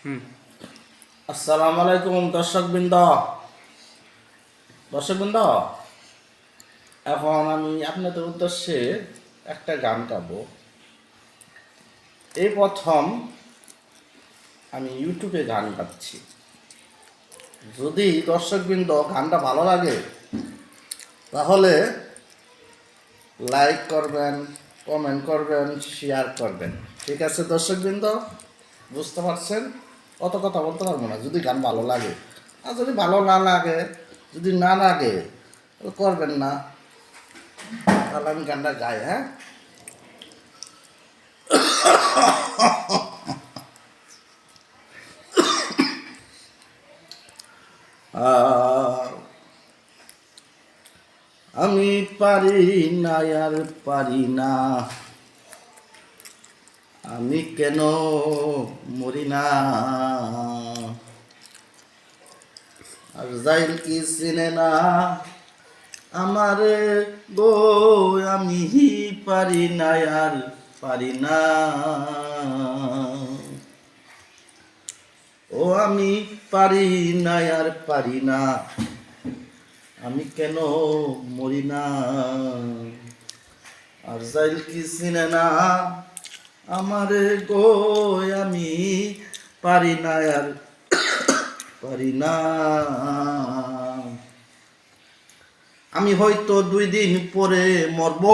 আসসালামু আলাইকুম দর্শকবৃন্দ। এখন আমি আপনাদের উদ্দেশ্যে একটা গান গাবো। এই প্রথম আমি ইউটিউবে গান গাচ্ছি। যদি দর্শকবৃন্দ গানটা ভালো লাগে তাহলে লাইক করবেন, কমেন্ট করবেন, শেয়ার করবেন। ঠিক আছে দর্শকবৃন্দ, বুঝতে পারছেন? অত কথা বলতে পারবো না যদি গান ভালো লাগে। আর যদি ভালো না লাগে, যদি না লাগে তাহলে করবেন না। তাহলে আমি গানটা গাই। হ্যাঁ, আমি পারি না আর পারি না, আমি কেন মরি না। আর যাইল কি চিনে না আমারে গো, আমি পারি না আর পারি না। ও আমি পারি না আর পারি না, আমি কেন মরি না। আর যাইল কি চিনে না আমারে গো, আমি পারি না আর পারি না। আমি হয়তো 2 দিন পরে মরব,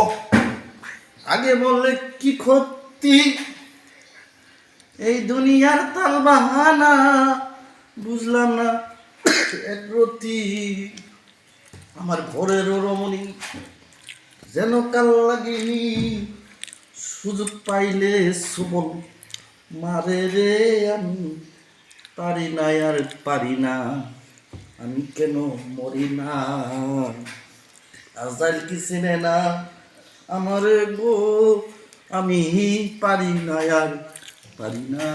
আগে বললে কি ক্ষতি। এই দুনিয়ার তাল বাহানা বুঝলাম না একরতি। আমার ঘরের রমণী যেন কাল লাগিনি, সুযোগ পাইলে সুবল মারে রে। আমি পারি না আর পারি না, আমি কেন মরি না। আজাইল কি চিনে না আমারে গো, আমি পারি না আর পারি না।